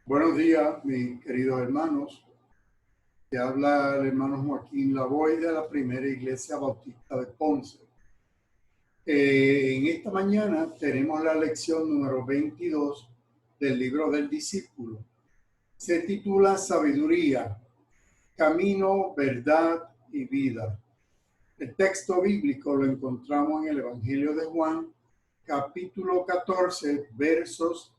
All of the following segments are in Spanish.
Buenos días, mis queridos hermanos. Te habla el hermano Joaquín Lavoy de la Primera Iglesia Bautista de Ponce. En esta mañana tenemos la lección número 22 del libro del discípulo. Se titula Sabiduría, Camino, Verdad y Vida. El texto bíblico lo encontramos en el Evangelio de Juan, capítulo 14, versos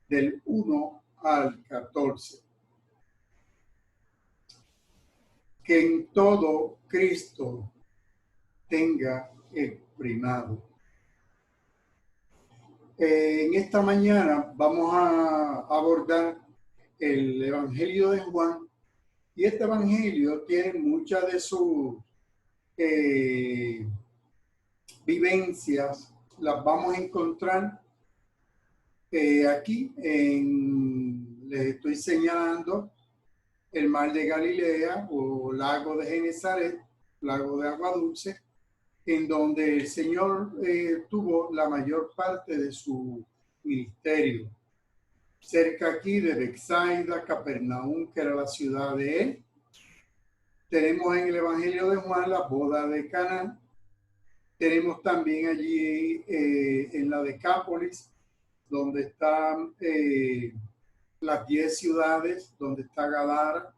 del 1 al 14. Que en todo Cristo tenga el primado. En esta mañana vamos a abordar el Evangelio de Juan, y este Evangelio tiene muchas de sus vivencias, las vamos a encontrar aquí. Les estoy señalando el mar de Galilea o lago de Genesaret, lago de agua dulce, en donde el Señor tuvo la mayor parte de su ministerio. Cerca aquí de Betsaida, Capernaum, que era la ciudad de él. Tenemos en el Evangelio de Juan la boda de Caná. Tenemos también allí en la Decápolis, donde están las 10 ciudades, donde está Gadara,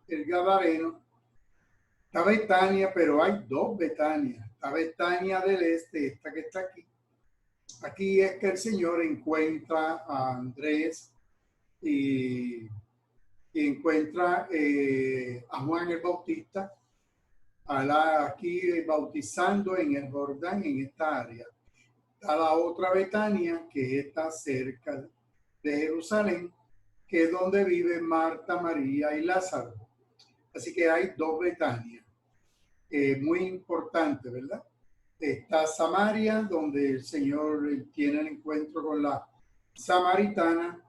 el Gadareno. Está Betania, pero hay dos Betanias. Está Betania del este, esta que está aquí. Aquí es que el Señor encuentra a Andrés y encuentra a Juan el Bautista aquí bautizando en el Jordán, en esta área. Está la otra Betania, que está cerca de Jerusalén, que es donde viven Marta, María y Lázaro. Así que hay dos Betanias. Muy importante, ¿verdad? Está Samaria, donde el Señor tiene el encuentro con la samaritana.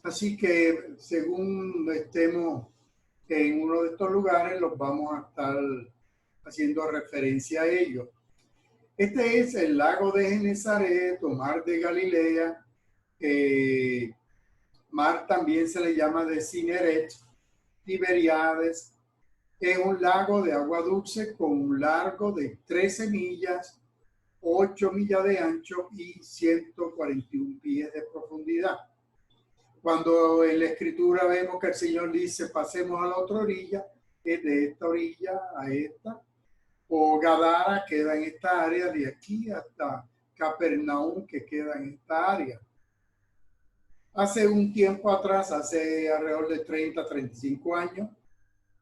Así que según estemos en uno de estos lugares, los vamos a estar haciendo referencia a ellos. Este es el lago de Genesaret o mar de Galilea. Mar también se le llama de Cineret, Tiberíades. Es un lago de agua dulce con un largo de 13 millas, 8 millas de ancho y 141 pies de profundidad. Cuando en la escritura vemos que el Señor dice pasemos a la otra orilla, es de esta orilla a esta, o Gadara queda en esta área, de aquí hasta Capernaum, que queda en esta área. Hace un tiempo atrás, hace alrededor de 35 años,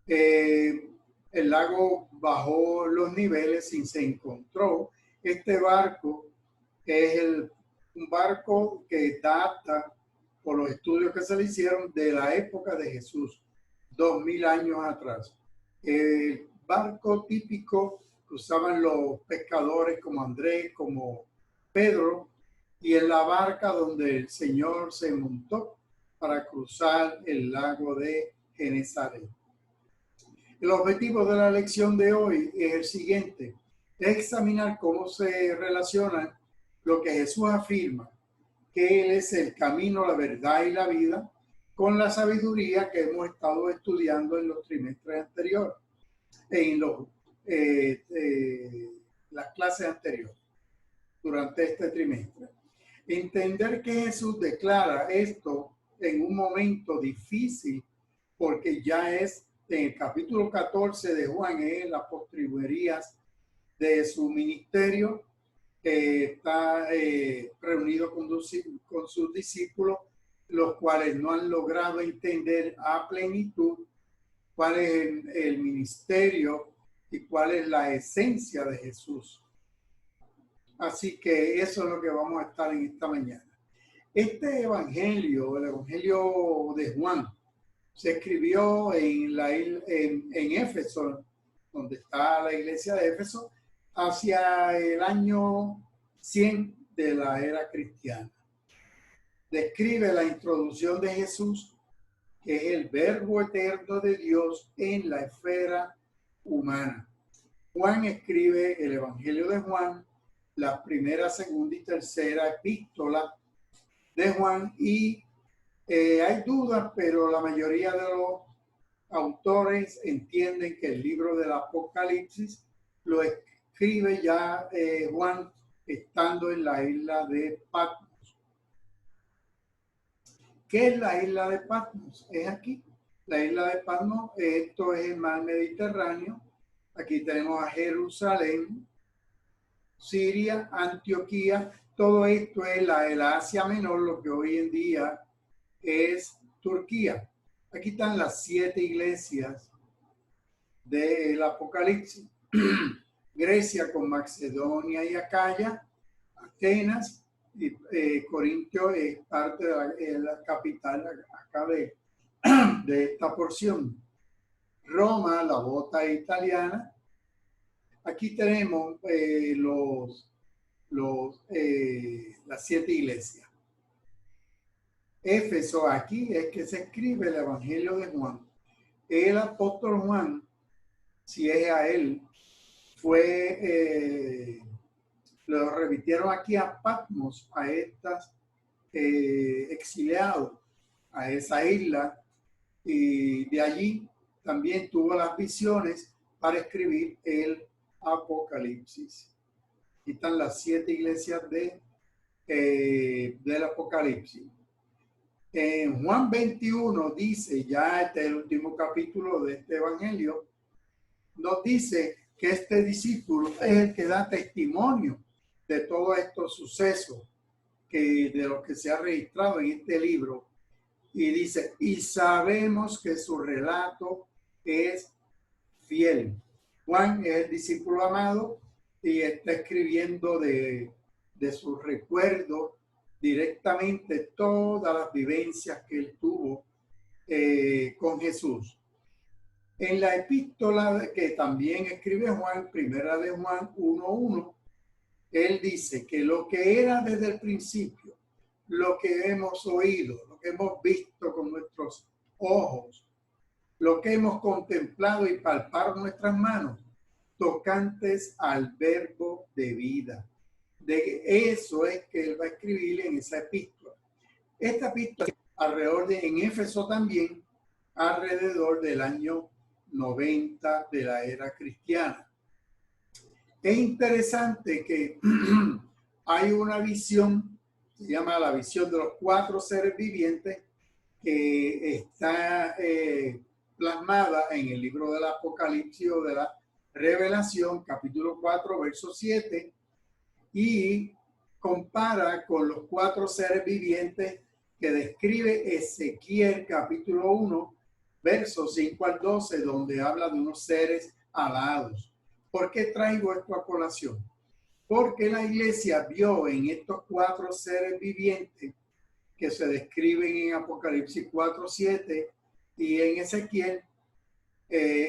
el lago bajó los niveles y se encontró este barco, que es un barco que data, por los estudios que se le hicieron, de la época de Jesús, 2000 años atrás. El barco típico que usaban los pescadores como Andrés, como Pedro, y en la barca donde el Señor se montó para cruzar el lago de Genesaret. El objetivo de la lección de hoy es el siguiente: es examinar cómo se relacionan lo que Jesús afirma, que Él es el camino, la verdad y la vida, con la sabiduría que hemos estado estudiando en los trimestres anteriores, en las clases anteriores, durante este trimestre. Entender que Jesús declara esto en un momento difícil, porque ya es en el capítulo 14 de Juan, en las postrimerías de su ministerio. Está reunido con sus discípulos, los cuales no han logrado entender a plenitud cuál es el ministerio y cuál es la esencia de Jesús. Así que eso es lo que vamos a estar en esta mañana. Este evangelio, el evangelio de Juan, se escribió en Éfeso, donde está la iglesia de Éfeso, hacia el año 100 de la era cristiana. Describe la introducción de Jesús, que es el verbo eterno de Dios en la esfera humana. Juan escribe el Evangelio de Juan, la primera, segunda y tercera epístola, de Juan y hay dudas, pero la mayoría de los autores entienden que el libro del Apocalipsis lo escribe ya Juan estando en la isla de Patmos. ¿Qué es la isla de Patmos? Es aquí. La isla de Patmos, esto es el mar Mediterráneo. Aquí tenemos a Jerusalén, Siria, Antioquía. Todo esto es el Asia Menor, lo que hoy en día es Turquía. Aquí están las 7 iglesias del Apocalipsis. Grecia con Macedonia y Acaya, Atenas y Corintio es parte de la capital acá de esta porción. Roma, la bota italiana. Aquí tenemos las 7 iglesias. Éfeso, aquí es que se escribe el Evangelio de Juan. El apóstol Juan, si es a él, lo remitieron aquí a Patmos, a estas exiliados, a esa isla, y de allí también tuvo las visiones para escribir el Apocalipsis. Aquí están las 7 iglesias del Apocalipsis. En Juan 21 dice, ya este es el último capítulo de este evangelio, nos dice que este discípulo es el que da testimonio de todos estos sucesos de los que se ha registrado en este libro. Y dice, y sabemos que su relato es fiel. Juan es el discípulo amado y está escribiendo de sus recuerdos directamente todas las vivencias que él tuvo con Jesús. En la epístola que también escribe Juan, primera de Juan 1:1, él dice que lo que era desde el principio, lo que hemos oído, lo que hemos visto con nuestros ojos, lo que hemos contemplado y palpado nuestras manos, tocantes al verbo de vida. De eso es que él va a escribir en esa epístola. Esta epístola en Éfeso también, alrededor del año 90 de la era cristiana. Es interesante que hay una visión, se llama la visión de los 4 seres vivientes, que está plasmada en el libro del Apocalipsis o de la Revelación, capítulo 4, verso 7, y compara con los 4 seres vivientes que describe Ezequiel, capítulo 1, versos 5 al 12, donde habla de unos seres alados. ¿Por qué traigo esto a colación? Porque la iglesia vio en estos 4 seres vivientes que se describen en Apocalipsis 4:7 y en Ezequiel,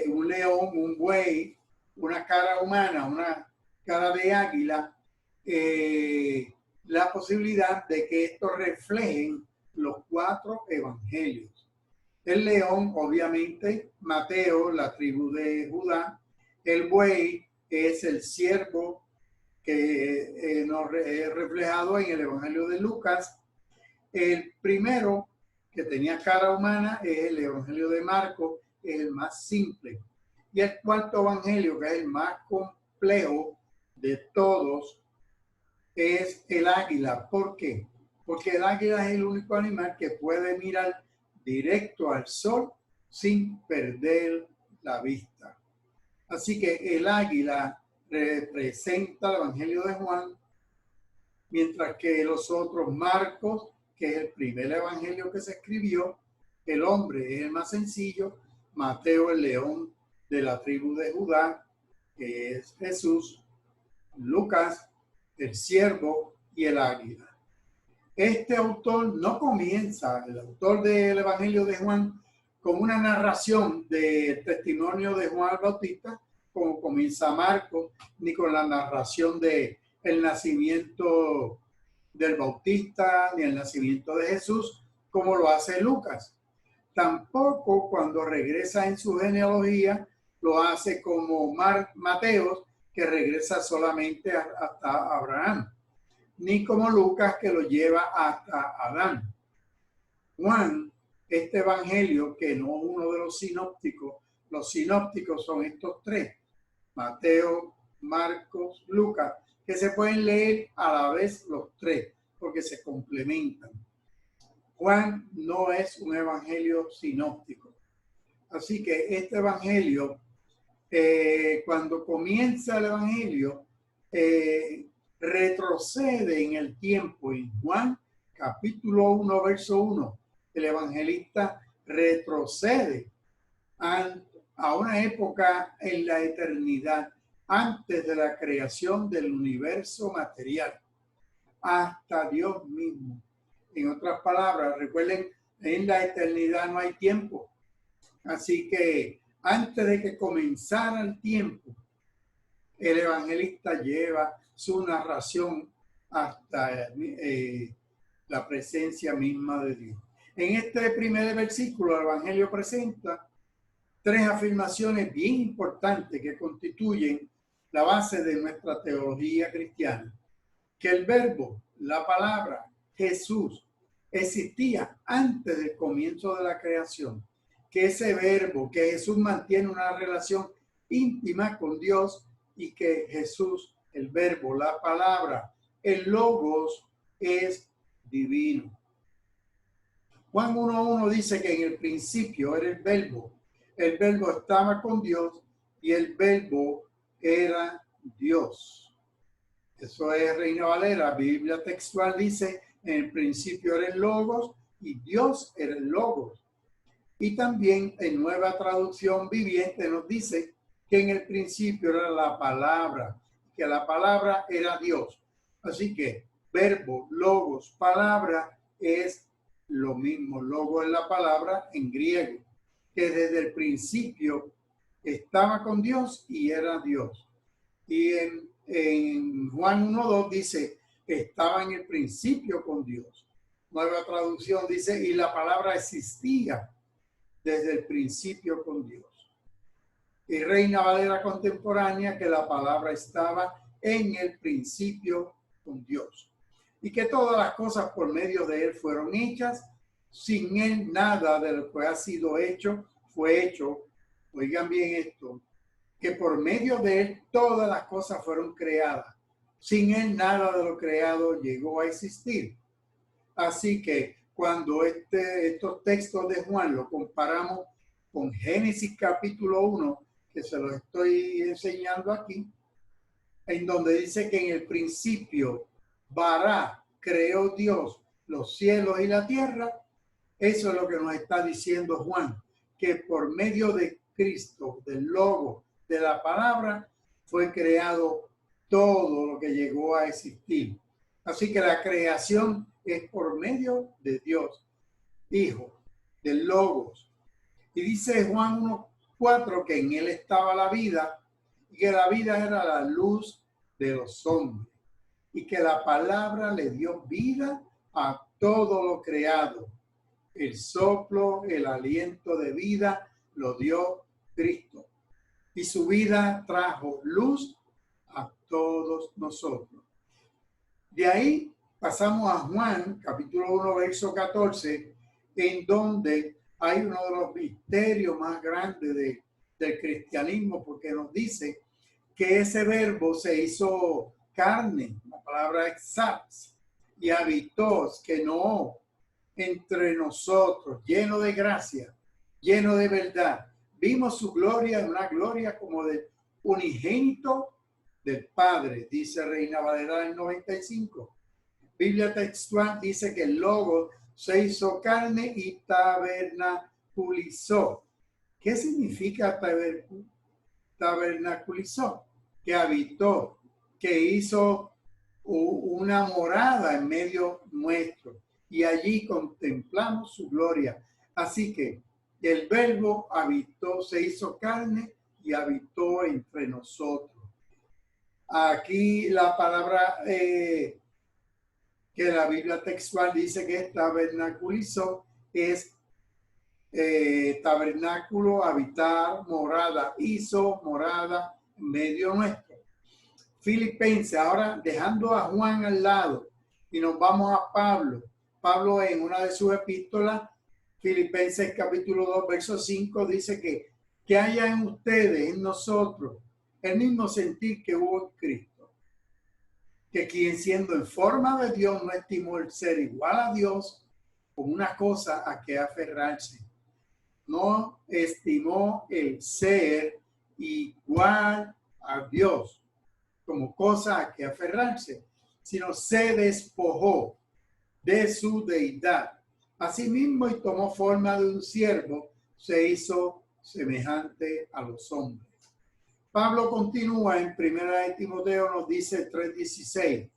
un león, un buey, una cara humana, una cara de águila, la posibilidad de que esto reflejen los 4 evangelios. El león, obviamente, Mateo, la tribu de Judá. El buey es el siervo que nos es reflejado en el evangelio de Lucas. El primero, que tenía cara humana, es el evangelio de Marcos, es el más simple. Y el cuarto evangelio, que es el más complejo de todos, es el águila. ¿Por qué? Porque el águila es el único animal que puede mirar directo al sol sin perder la vista. Así que el águila representa el evangelio de Juan, mientras que los otros, Marcos, que es el primer evangelio que se escribió, el hombre es el más sencillo, Mateo, el león de la tribu de Judá, que es Jesús, Lucas, el siervo y el águila. Este autor no comienza, el autor del evangelio de Juan, con una narración del testimonio de Juan el Bautista, como comienza Marcos, ni con la narración de el nacimiento del Bautista, ni el nacimiento de Jesús, como lo hace Lucas. Tampoco cuando regresa en su genealogía, lo hace como Mateo, que regresa solamente hasta Abraham. ni como Lucas que lo lleva hasta Adán. Juan, este evangelio que no uno de los sinópticos son estos tres, Mateo, Marcos, Lucas, que se pueden leer a la vez los tres, porque se complementan. Juan no es un evangelio sinóptico. Así que este evangelio, cuando comienza el evangelio, retrocede en el tiempo. En Juan, capítulo 1, verso 1, el evangelista retrocede a una época en la eternidad, antes de la creación del universo material, hasta Dios mismo. En otras palabras, recuerden, en la eternidad no hay tiempo. Así que antes de que comenzara el tiempo, el evangelista lleva su narración hasta la presencia misma de Dios. En este primer versículo, el evangelio presenta tres afirmaciones bien importantes que constituyen la base de nuestra teología cristiana. Que el verbo, la palabra, Jesús, existía antes del comienzo de la creación. Que ese verbo, que Jesús mantiene una relación íntima con Dios y que Jesús, el verbo, la palabra, el logos, es divino. Juan 1:1 dice que en el principio era el verbo estaba con Dios y el verbo era Dios. Eso es Reina Valera. Biblia textual dice, en el principio era el logos y Dios era el logos. Y también en Nueva Traducción Viviente nos dice que en el principio era la palabra, que la palabra era Dios. Así que verbo, logos, palabra es lo mismo. Logos es la palabra en griego, que desde el principio estaba con Dios y era Dios. Y en Juan 1:2 dice, estaba en el principio con Dios. Nueva Traducción dice, y la palabra existía desde el principio con Dios. Y Reina Valera contemporánea, que la palabra estaba en el principio con Dios. Y que todas las cosas por medio de él fueron hechas. Sin él nada de lo que ha sido hecho fue hecho. Oigan bien esto, que por medio de él todas las cosas fueron creadas. Sin él nada de lo creado llegó a existir. Así que cuando estos textos de Juan lo comparamos con Génesis capítulo 1, que se los estoy enseñando aquí, en donde dice que en el principio Bará creó Dios los cielos y la tierra, eso es lo que nos está diciendo Juan, que por medio de Cristo, del logo, de la palabra, fue creado todo lo que llegó a existir. Así que la creación es por medio de Dios, Hijo, del Logos. Y dice Juan 1:4 que en él estaba la vida y que la vida era la luz de los hombres y que la palabra le dio vida a todo lo creado. El soplo, el aliento de vida lo dio Cristo. Y su vida trajo luz a todos nosotros. De ahí pasamos a Juan, capítulo 1, verso 14, en donde hay uno de los misterios más grandes del cristianismo, porque nos dice que ese verbo se hizo carne, la palabra exax, y habitó, que no entre nosotros, lleno de gracia, lleno de verdad. Vimos su gloria, una gloria como de unigénito del Padre, dice Reina Valera del 95. Biblia textual dice que el Logos se hizo carne y tabernaculizó. ¿Qué significa tabernaculizó? Que habitó, que hizo una morada en medio nuestro y allí contemplamos su gloria. Así que el verbo habitó, se hizo carne y habitó entre nosotros. Aquí la palabra que la Biblia textual dice que tabernaculizó es tabernáculo, habitar, morada, hizo morada en medio nuestro. Filipenses, ahora dejando a Juan al lado y nos vamos a Pablo. Pablo en una de sus epístolas, Filipenses capítulo 2, verso 5, dice que haya en ustedes, en nosotros, el mismo sentir que hubo en Cristo. Que quien siendo en forma de Dios no estimó el ser igual a Dios como una cosa a que aferrarse. No estimó el ser igual a Dios como cosa a que aferrarse, sino se despojó de su deidad. Asimismo, y tomó forma de un siervo, se hizo semejante a los hombres. Pablo continúa en 1 de Timoteo, nos dice 3:16,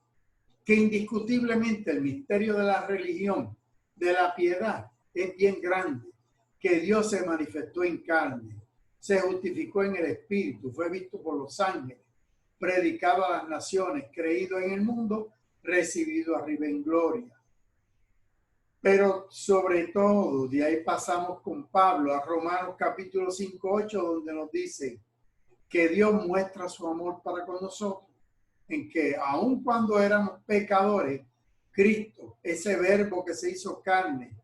que indiscutiblemente el misterio de la religión, de la piedad, es bien grande, que Dios se manifestó en carne, se justificó en el Espíritu, fue visto por los ángeles, predicado a las naciones, creído en el mundo, recibido arriba en gloria. Pero sobre todo, de ahí pasamos con Pablo a Romanos capítulo 5:8, donde nos dice que Dios muestra su amor para con nosotros, en que aun cuando éramos pecadores, Cristo, ese verbo que se hizo carne,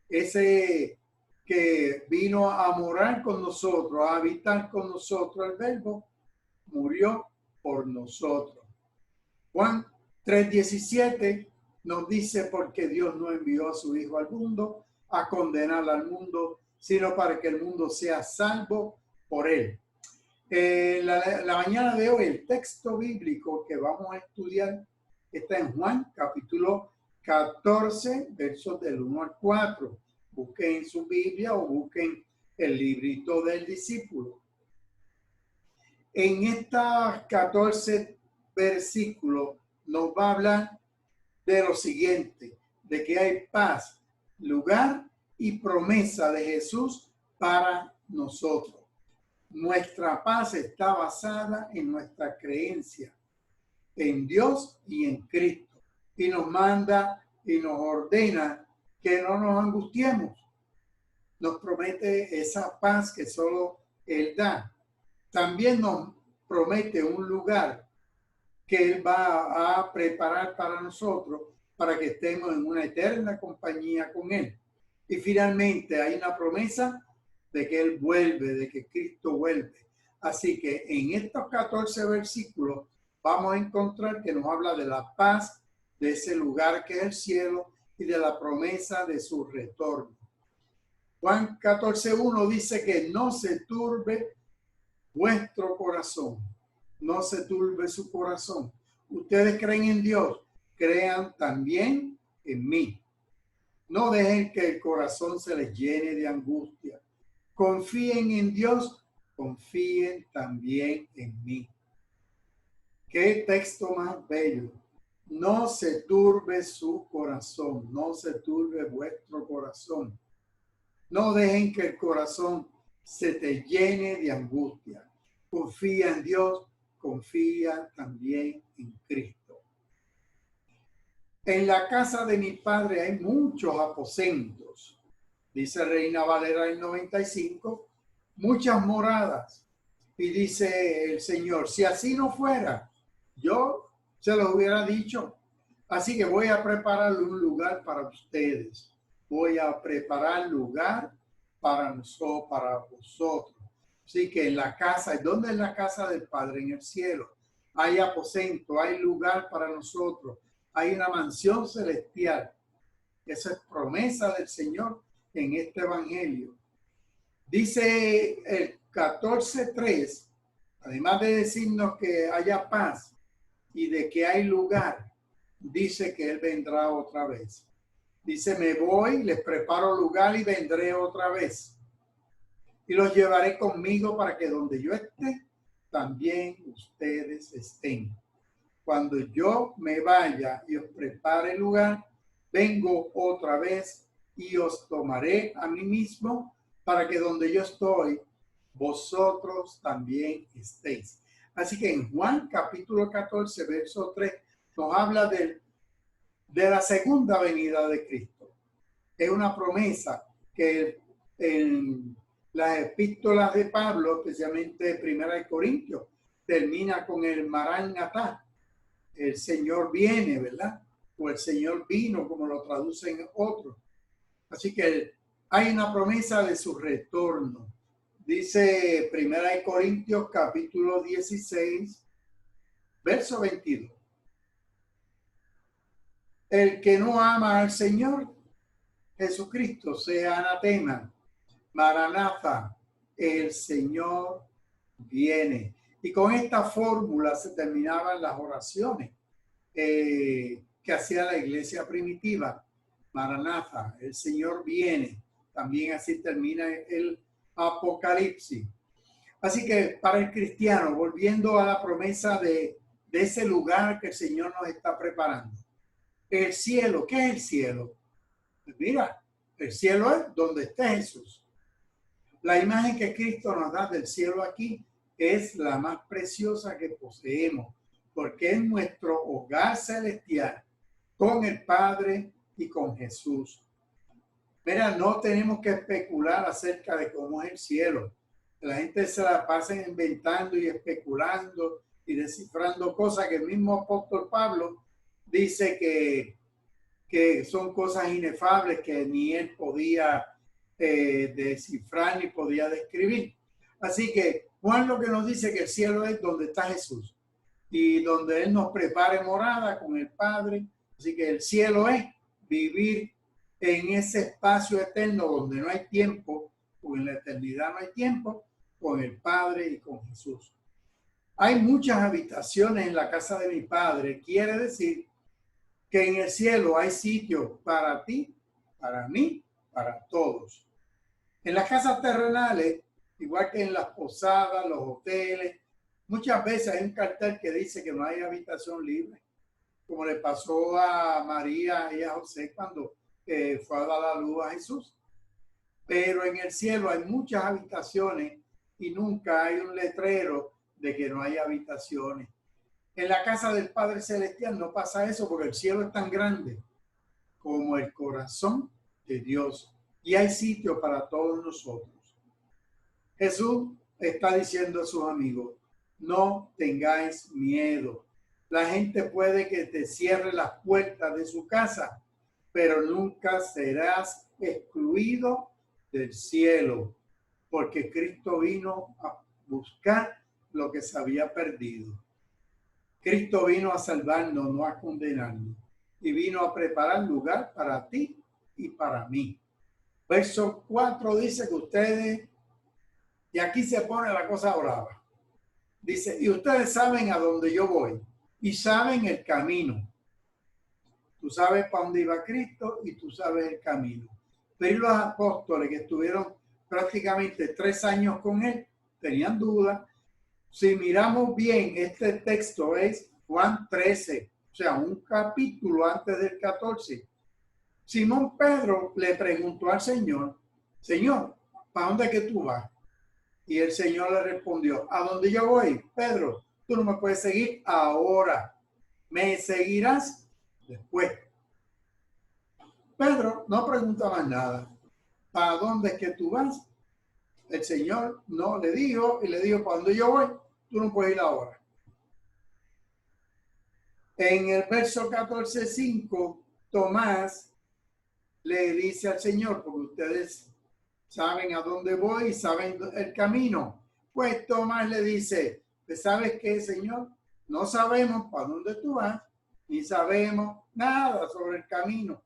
ese que vino a morar con nosotros, a habitar con nosotros, el verbo murió por nosotros. Juan 3:17 nos dice, porque Dios no envió a su Hijo al mundo a condenar al mundo, sino para que el mundo sea salvo por él. La mañana de hoy, el texto bíblico que vamos a estudiar está en Juan capítulo 14, versos del 1 al 4. Busquen en su Biblia o busquen el librito del discípulo. En estos 14 versículos nos va a hablar de lo siguiente, de que hay paz, lugar y promesa de Jesús para nosotros. Nuestra paz está basada en nuestra creencia en Dios y en Cristo. Y nos manda y nos ordena que no nos angustiemos. Nos promete esa paz que solo Él da. También nos promete un lugar que Él va a preparar para nosotros para que estemos en una eterna compañía con Él. Y finalmente hay una promesa de que Él vuelve, de que Cristo vuelve. Así que en estos 14 versículos vamos a encontrar que nos habla de la paz, de ese lugar que es el cielo y de la promesa de su retorno. Juan 14:1 dice que no se turbe vuestro corazón, no se turbe su corazón. Ustedes creen en Dios, crean también en mí. No dejen que el corazón se les llene de angustia. Confíen en Dios, confíen también en mí. Qué texto más bello. No se turbe su corazón, no se turbe vuestro corazón. No dejen que el corazón se te llene de angustia. Confía en Dios, confía también en Cristo. En la casa de mi padre hay muchos aposentos, dice Reina Valera del 95, muchas moradas. Y dice el Señor, si así no fuera, yo se lo hubiera dicho. Así que voy a preparar un lugar para ustedes. Voy a preparar lugar para nosotros, para vosotros. Así que en la casa, ¿dónde es la casa del Padre? En el cielo. Hay aposento, hay lugar para nosotros. Hay una mansión celestial. Esa es promesa del Señor en este evangelio. Dice el 14:3, además de decirnos que haya paz y de que hay lugar, dice que Él vendrá otra vez. Dice, me voy, les preparo lugar y vendré otra vez. Y los llevaré conmigo para que donde yo esté, también ustedes estén. Cuando yo me vaya y os prepare lugar, vengo otra vez y os tomaré a mí mismo para que donde yo estoy, vosotros también estéis. Así que en Juan capítulo 14, verso 3, nos habla de la segunda venida de Cristo. Es una promesa que en las epístolas de Pablo, especialmente Primera de Corintios, termina con el Maranatá, el Señor viene, ¿verdad? O el Señor vino, como lo traducen otros. Así que hay una promesa de su retorno. Dice 1 Corintios capítulo 16, verso 22. El que no ama al Señor Jesucristo sea anatema. Maranatha, el Señor viene. Y con esta fórmula se terminaban las oraciones que hacía la iglesia primitiva. Maranatha, el Señor viene. También así termina el Apocalipsis. Así que para el cristiano, volviendo a la promesa de ese lugar que el Señor nos está preparando. El cielo, ¿qué es el cielo? Pues mira, el cielo es donde está Jesús. La imagen que Cristo nos da del cielo aquí es la más preciosa que poseemos, porque es nuestro hogar celestial con el Padre y con Jesús. Mira, no tenemos que especular acerca de cómo es el cielo. La gente se la pasa inventando y especulando y descifrando cosas que el mismo apóstol Pablo dice que son cosas inefables que ni él podía descifrar ni podía describir. Así que Juan lo que nos dice que el cielo es donde está Jesús y donde él nos prepare morada con el Padre. Así que el cielo es vivir en ese espacio eterno donde no hay tiempo, o en la eternidad no hay tiempo, con el Padre y con Jesús. Hay muchas habitaciones en la casa de mi Padre. Quiere decir que en el cielo hay sitio para ti, para mí, para todos. En las casas terrenales, igual que en las posadas, los hoteles, muchas veces hay un cartel que dice que no hay habitación libre, como le pasó a María y a José cuando fue a dar la luz a Jesús. Pero en el cielo hay muchas habitaciones y nunca hay un letrero de que no hay habitaciones. En la casa del Padre Celestial no pasa eso porque el cielo es tan grande como el corazón de Dios y hay sitio para todos nosotros. Jesús está diciendo a sus amigos, no tengáis miedo. La gente puede que te cierre las puertas de su casa, pero nunca serás excluido del cielo, porque Cristo vino a buscar lo que se había perdido. Cristo vino a salvarnos, no a condenarnos, y vino a preparar lugar para ti y para mí. Verso 4 dice que ustedes, y aquí se pone la cosa brava, dice, y ustedes saben a dónde yo voy, y saben el camino. Tú sabes para dónde iba Cristo y tú sabes el camino. Pero los apóstoles que estuvieron prácticamente 3 años con él, tenían dudas. Si miramos bien, este texto es Juan 13, o sea, un capítulo antes del 14. Simón Pedro le preguntó al Señor, Señor, ¿para dónde es que tú vas? Y el Señor le respondió, ¿a dónde yo voy? Pedro, tú no me puedes seguir ahora, me seguirás después. Pedro no pregunta más nada. ¿Para dónde es que tú vas? El Señor no le dijo y le dijo, ¿para dónde yo voy? Tú no puedes ir ahora. En el verso 14:5, Tomás le dice al Señor, porque ustedes saben a dónde voy y saben el camino. Pues Tomás le dice, ¿sabes qué, Señor? No sabemos para dónde tú vas, ni sabemos nada sobre el camino.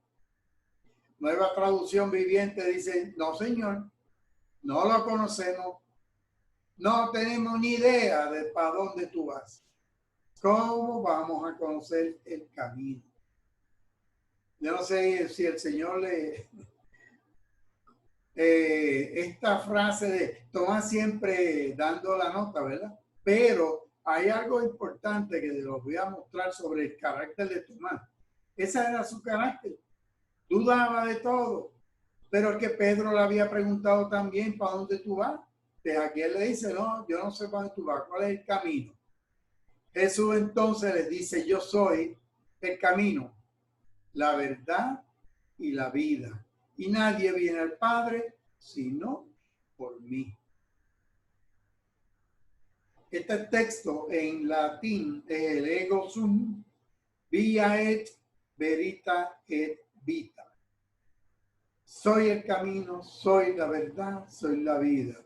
Nueva Traducción Viviente dice, no, Señor, no lo conocemos, no tenemos ni idea de para dónde tú vas. ¿Cómo vamos a conocer el camino? Yo no sé si el Señor le... esta frase de Tomás siempre dando la nota, ¿verdad? Pero hay algo importante que les voy a mostrar sobre el carácter de Tomás. Ese era su carácter. Dudaba de todo. Pero es que Pedro le había preguntado también, ¿para dónde tú vas? Pues aquí él le dice, no, yo no sé para dónde tú vas, ¿cuál es el camino? Jesús entonces les dice, yo soy el camino, la verdad y la vida. Y nadie viene al Padre sino por mí. Este texto en latín es el ego sum, via et verita et vita. Soy el camino, soy la verdad, soy la vida.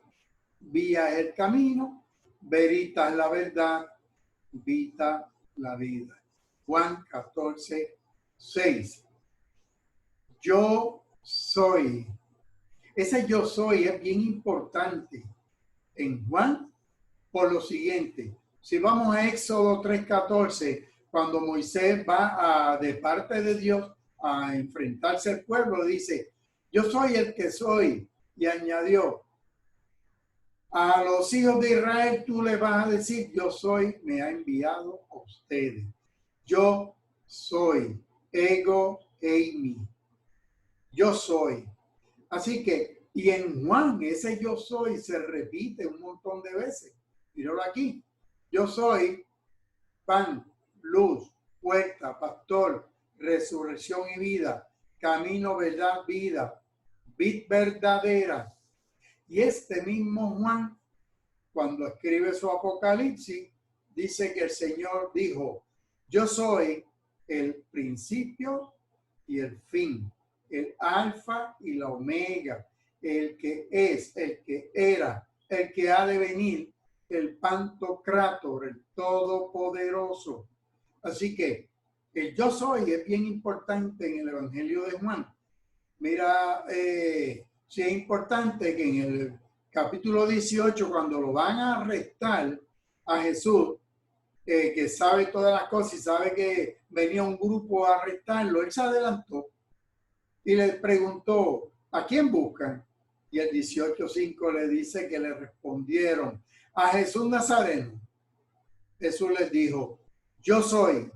Vía es el camino, verita es la verdad, vita la vida. Juan 14, 6. Yo soy. Ese yo soy es bien importante en Juan por lo siguiente. Si vamos a Éxodo 3:14, cuando Moisés va de parte de Dios a enfrentarse al pueblo, dice, yo soy el que soy. Y añadió, a los hijos de Israel tú le vas a decir, yo soy, me ha enviado a ustedes. Yo soy, ego eimi. Yo soy. Así que, y en Juan, ese yo soy se repite un montón de veces. Míralo aquí. Yo soy pan, luz, puerta, pastor, resurrección y vida, camino, verdad, vida, vid verdadera. Y este mismo Juan, cuando escribe su Apocalipsis, dice que el Señor dijo, yo soy el principio y el fin, el alfa y la omega, el que es, el que era, el que ha de venir, el Pantocrátor, el Todopoderoso. Así que el yo soy es bien importante en el Evangelio de Juan. Mira, sí es importante que en el capítulo 18, cuando lo van a arrestar a Jesús, que sabe todas las cosas y sabe que venía un grupo a arrestarlo, él se adelantó y le preguntó, ¿a quién buscan? Y el 18:5 le dice que le respondieron, a Jesús Nazareno. Jesús les dijo, yo soy,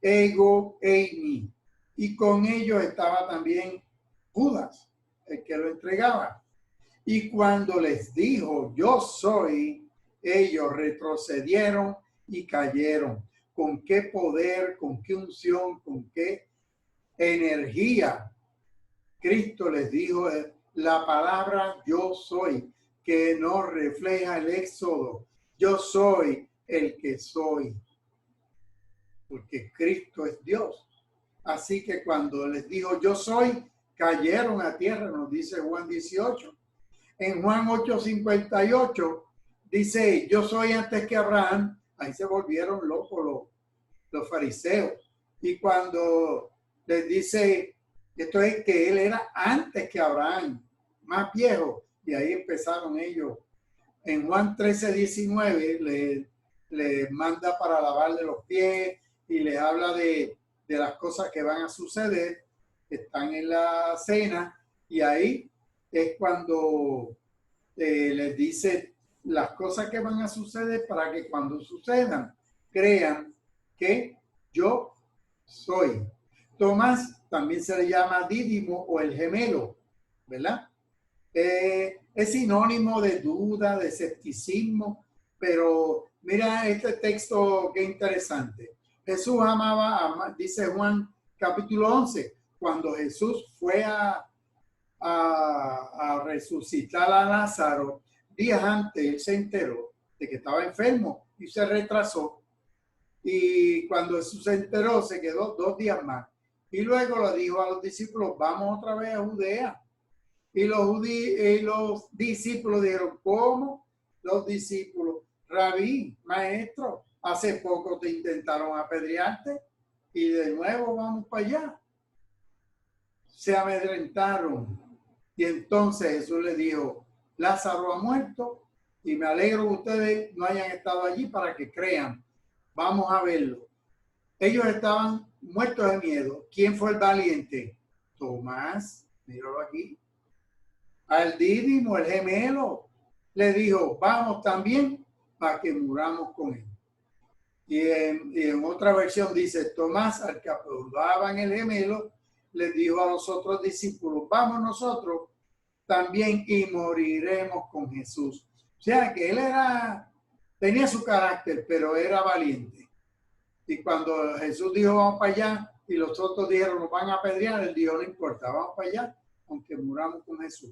ego eimi. Y con ellos estaba también Judas, el que lo entregaba. Y cuando les dijo, yo soy, ellos retrocedieron y cayeron. ¿Con qué poder, con qué unción, con qué energía? Cristo les dijo la palabra yo soy, que nos refleja el éxodo. Yo soy el que soy, porque Cristo es Dios. Así que cuando les dijo yo soy, cayeron a tierra, nos dice Juan 18. En Juan 8:58 dice, yo soy antes que Abraham. Ahí se volvieron locos los fariseos. Y cuando les dice, esto es que él era antes que Abraham, más viejo. Y ahí empezaron ellos. En Juan 13:19 le manda para lavarle los pies y les habla de las cosas que van a suceder. Están en la cena y ahí es cuando les dice las cosas que van a suceder para que cuando sucedan crean que yo soy. Tomás también se le llama Dídimo o el gemelo, ¿verdad? Es sinónimo de duda, de escepticismo, pero mira este texto qué interesante. Jesús amaba, dice Juan capítulo 11, cuando Jesús fue a resucitar a Lázaro, días antes él se enteró de que estaba enfermo y se retrasó. Y cuando Jesús se enteró, se quedó 2 días más. Y luego le dijo a los discípulos, vamos otra vez a Judea. Y los discípulos dijeron, ¿cómo? Los discípulos, Rabí, maestro, hace poco te intentaron apedrearte y de nuevo vamos para allá. Se amedrentaron. Y entonces Jesús le dijo, Lázaro ha muerto y me alegro que ustedes no hayan estado allí para que crean. Vamos a verlo. Ellos estaban muertos de miedo. ¿Quién fue el valiente? Tomás, míralo aquí. Al Dídimo, el gemelo, le dijo, vamos también para que muramos con él. Y en otra versión dice, Tomás, al que apodaban el gemelo, le dijo a los otros discípulos, vamos nosotros también y moriremos con Jesús. O sea que él tenía su carácter, pero era valiente. Y cuando Jesús dijo, vamos para allá, y los otros dijeron, nos van a apedrear, él dijo, no importa, vamos para allá, aunque muramos con Jesús.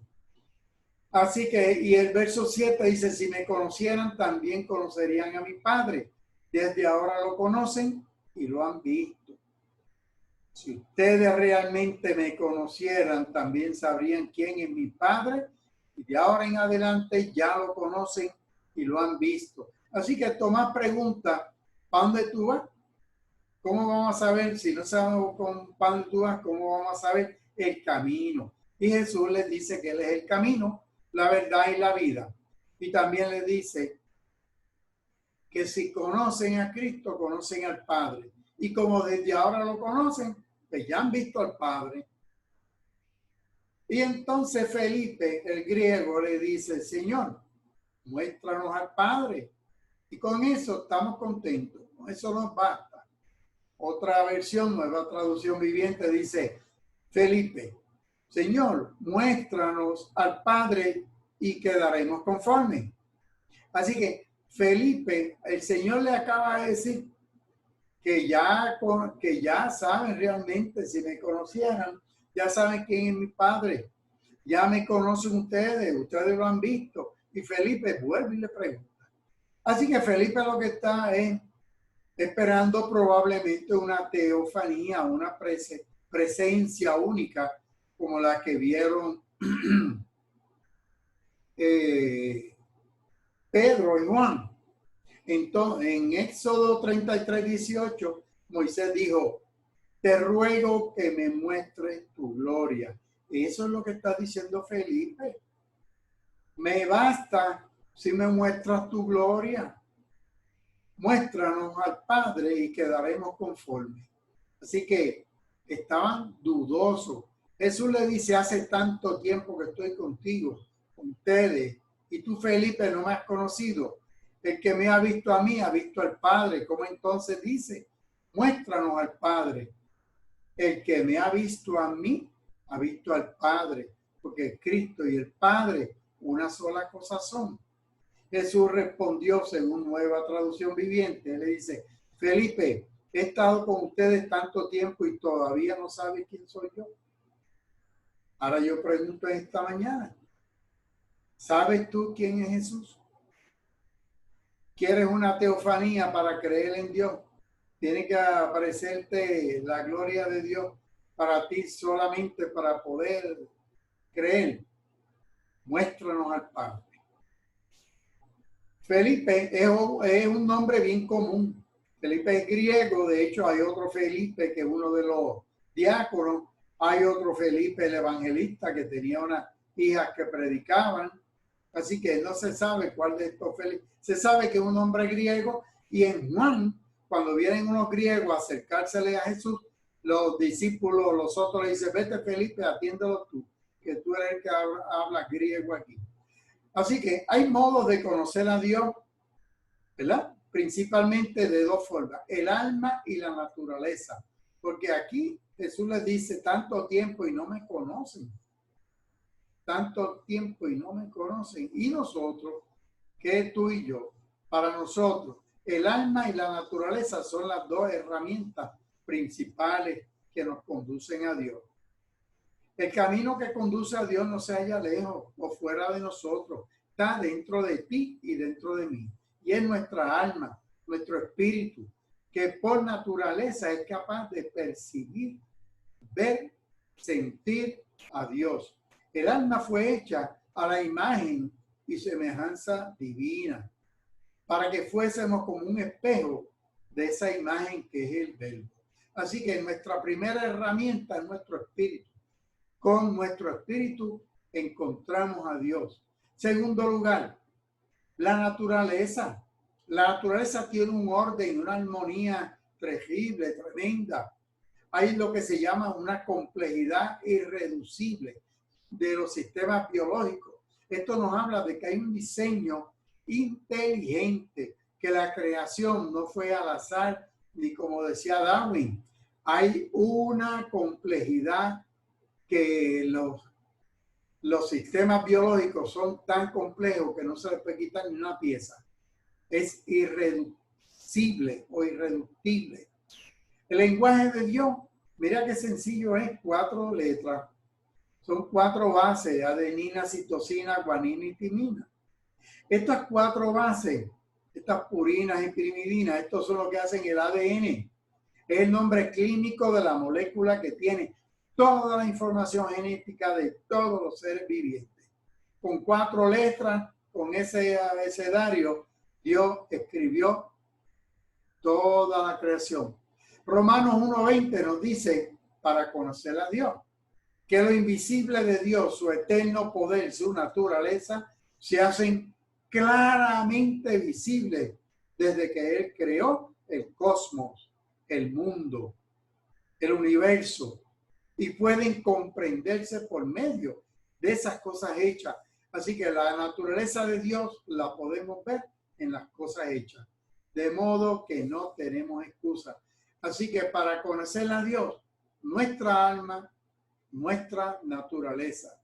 Así que, y el verso 7 dice, si me conocieran, también conocerían a mi Padre. Desde ahora lo conocen y lo han visto. Si ustedes realmente me conocieran, también sabrían quién es mi Padre. Y de ahora en adelante ya lo conocen y lo han visto. Así que Tomás pregunta, ¿para dónde tú vas? ¿Cómo vamos a saber? Si no sabemos para dónde tú vas, ¿cómo vamos a saber el camino? Y Jesús les dice que Él es el camino, la verdad y la vida. Y también les dice que si conocen a Cristo, conocen al Padre. Y como desde ahora lo conocen, pues ya han visto al Padre. Y entonces Felipe, el griego, le dice, Señor, muéstranos al Padre. Y con eso estamos contentos. Con eso nos basta. Otra versión, nueva traducción viviente, dice, Felipe, Señor, muéstranos al Padre y quedaremos conformes. Así que Felipe, el Señor le acaba de decir que ya saben realmente, si me conocieran, ya saben quién es mi Padre. Ya me conocen ustedes lo han visto. Y Felipe vuelve y le pregunta. Así que Felipe lo que está es esperando probablemente una teofanía, una presencia única como la que vieron Pedro y Juan. Entonces, en Éxodo 33:18, Moisés dijo, te ruego que me muestres tu gloria. Eso es lo que está diciendo Felipe. Me basta si me muestras tu gloria. Muéstranos al Padre y quedaremos conformes. Así que estaban dudosos. Jesús le dice, hace tanto tiempo que estoy contigo, con ustedes, y tú, Felipe, no me has conocido. El que me ha visto a mí, ha visto al Padre. ¿Cómo entonces dice? Muéstranos al Padre. El que me ha visto a mí, ha visto al Padre. Porque Cristo y el Padre, una sola cosa son. Jesús respondió, según Nueva Traducción Viviente, le dice, Felipe, he estado con ustedes tanto tiempo y todavía no sabes quién soy yo. Ahora yo pregunto esta mañana, ¿sabes tú quién es Jesús? ¿Quieres una teofanía para creer en Dios? Tiene que aparecerte la gloria de Dios para ti solamente para poder creer. Muéstranos al Padre. Felipe es un nombre bien común. Felipe es griego, de hecho hay otro Felipe que es uno de los diáconos, hay otro Felipe el evangelista que tenía unas hijas que predicaban, así que no se sabe cuál de estos Felipe. Se sabe que es un nombre griego y en Juan, cuando vienen unos griegos a acercársele a Jesús, los discípulos, los otros le dicen, vete Felipe, atiéndelo tú, que tú eres el que habla griego aquí. Así que hay modos de conocer a Dios, ¿verdad? Principalmente de dos formas, el alma y la naturaleza. Porque aquí Jesús les dice, tanto tiempo y no me conocen. Tanto tiempo y no me conocen. Y nosotros, que tú y yo, para nosotros, el alma y la naturaleza son las dos herramientas principales que nos conducen a Dios. El camino que conduce a Dios no se halla lejos o fuera de nosotros, está dentro de ti y dentro de mí. Y es nuestra alma, nuestro espíritu, que por naturaleza es capaz de percibir, ver, sentir a Dios. El alma fue hecha a la imagen y semejanza divina, para que fuésemos como un espejo de esa imagen que es el Verbo. Así que nuestra primera herramienta es nuestro espíritu. Con nuestro espíritu encontramos a Dios. Segundo lugar, la naturaleza. La naturaleza tiene un orden, una armonía terrible, tremenda. Hay lo que se llama una complejidad irreducible de los sistemas biológicos. Esto nos habla de que hay un diseño inteligente, que la creación no fue al azar, ni como decía Darwin. Hay una complejidad que los sistemas biológicos son tan complejos que no se les puede quitar ni una pieza. Es irreducible o irreductible. El lenguaje de Dios, mira qué sencillo es, 4 letras. Son 4 bases: adenina, citosina, guanina y timina. Estas 4 bases, estas purinas y pirimidinas, estos son lo que hacen el ADN. Es el nombre clínico de la molécula que tiene toda la información genética de todos los seres vivientes. Con 4 letras, con ese abecedario, Dios escribió toda la creación. Romanos 1:20 nos dice, para conocer a Dios, que lo invisible de Dios, su eterno poder, su naturaleza, se hacen claramente visibles desde que Él creó el cosmos, el mundo, el universo, y pueden comprenderse por medio de esas cosas hechas. Así que la naturaleza de Dios la podemos ver en las cosas hechas, de modo que no tenemos excusa. Así que para conocer a Dios, nuestra alma, nuestra naturaleza.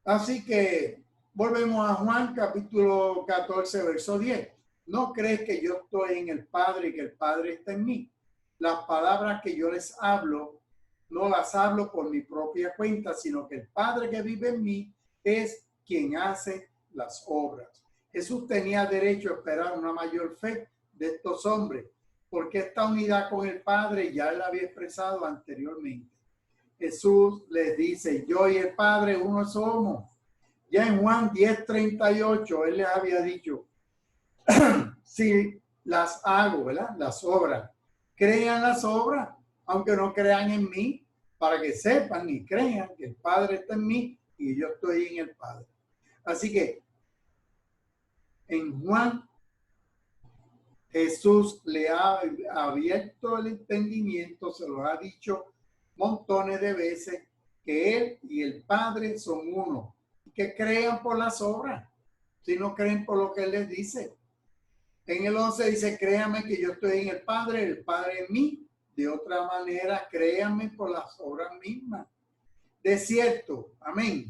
Así que volvemos a Juan capítulo 14, verso 10. ¿No crees que yo estoy en el Padre y que el Padre está en mí? Las palabras que yo les hablo, no las hablo por mi propia cuenta, sino que el Padre que vive en mí es quien hace las obras. Jesús tenía derecho a esperar una mayor fe de estos hombres, porque esta unidad con el Padre ya él había expresado anteriormente. Jesús les dice, yo y el Padre uno somos. Ya en Juan 10:38, él les había dicho, si las hago, ¿verdad? Las obras. Crean las obras, aunque no crean en mí, para que sepan y crean que el Padre está en mí y yo estoy en el Padre. Así que en Juan, Jesús le ha abierto el entendimiento, se lo ha dicho montones de veces, que Él y el Padre son uno. Que crean por las obras, si no creen por lo que Él les dice. En el 11 dice, créanme que yo estoy en el Padre en mí. De otra manera, créanme por las obras mismas. De cierto, amén.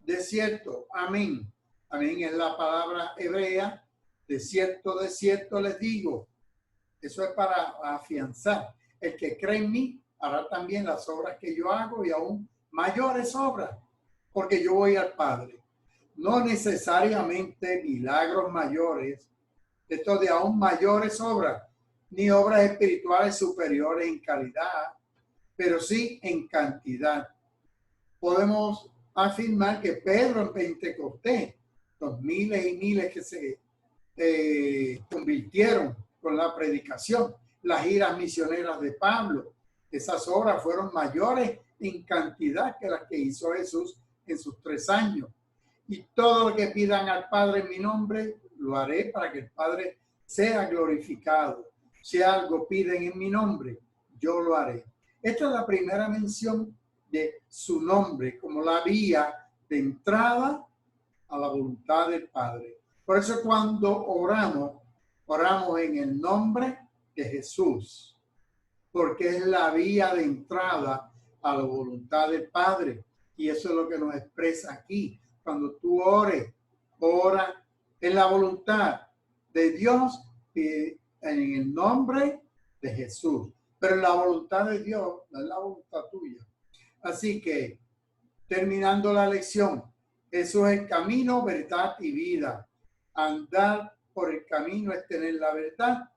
De cierto, amén. Amén es la palabra hebrea. De cierto les digo. Eso es para afianzar. El que cree en mí hará también las obras que yo hago y aún mayores obras, porque yo voy al Padre. No necesariamente milagros mayores, esto de aún mayores obras, ni obras espirituales superiores en calidad, pero sí en cantidad. Podemos afirmar que Pedro en Pentecostés, los miles y miles que se convirtieron con la predicación, las giras misioneras de Pablo, esas obras fueron mayores en cantidad que las que hizo Jesús en sus 3 años. Y todo lo que pidan al Padre en mi nombre, lo haré para que el Padre sea glorificado. Si algo piden en mi nombre, yo lo haré. Esta es la primera mención de su nombre como la vía de entrada a la voluntad del Padre. Por eso cuando oramos en el nombre de Jesús, porque es la vía de entrada a la voluntad del Padre. Y eso es lo que nos expresa aquí. Cuando tú ora en la voluntad de Dios y en el nombre de Jesús. Pero en la voluntad de Dios no es la voluntad tuya. Así que, terminando la lección, eso es el camino, verdad y vida. Andar por el camino es tener la verdad.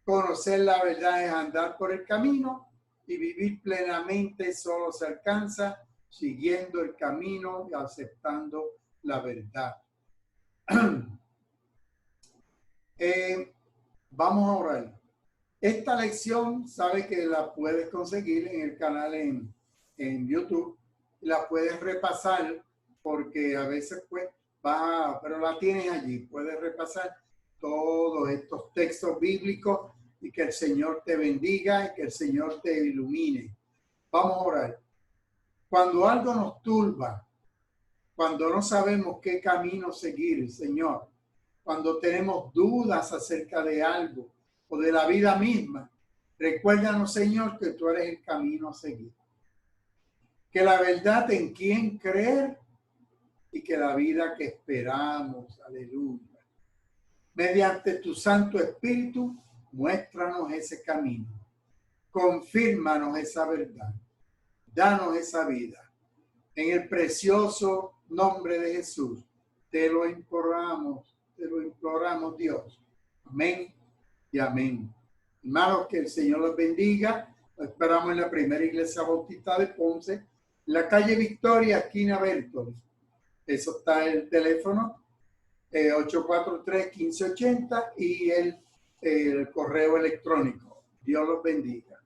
Conocer la verdad es andar por el camino y vivir plenamente solo se alcanza siguiendo el camino y aceptando la verdad. Vamos a orar. Esta lección, sabe que la puedes conseguir en el canal en YouTube. La puedes repasar porque a veces pues pero la tienes allí. Puedes repasar todos estos textos bíblicos y que el Señor te bendiga y que el Señor te ilumine. Vamos a orar. Cuando algo nos turba, cuando no sabemos qué camino seguir, Señor, cuando tenemos dudas acerca de algo o de la vida misma, recuérdanos, Señor, que tú eres el camino a seguir. Que la verdad en quien creer y que la vida que esperamos, aleluya. Mediante tu Santo Espíritu, muéstranos ese camino. Confírmanos esa verdad. Danos esa vida. En el precioso nombre de Jesús, te lo imploramos, Dios. Amén y amén. Hermanos, que el Señor los bendiga. Los esperamos en la primera iglesia bautista de Ponce, la calle Victoria, esquina Bertol. Eso está el teléfono 843-1580 y el correo electrónico. Dios los bendiga.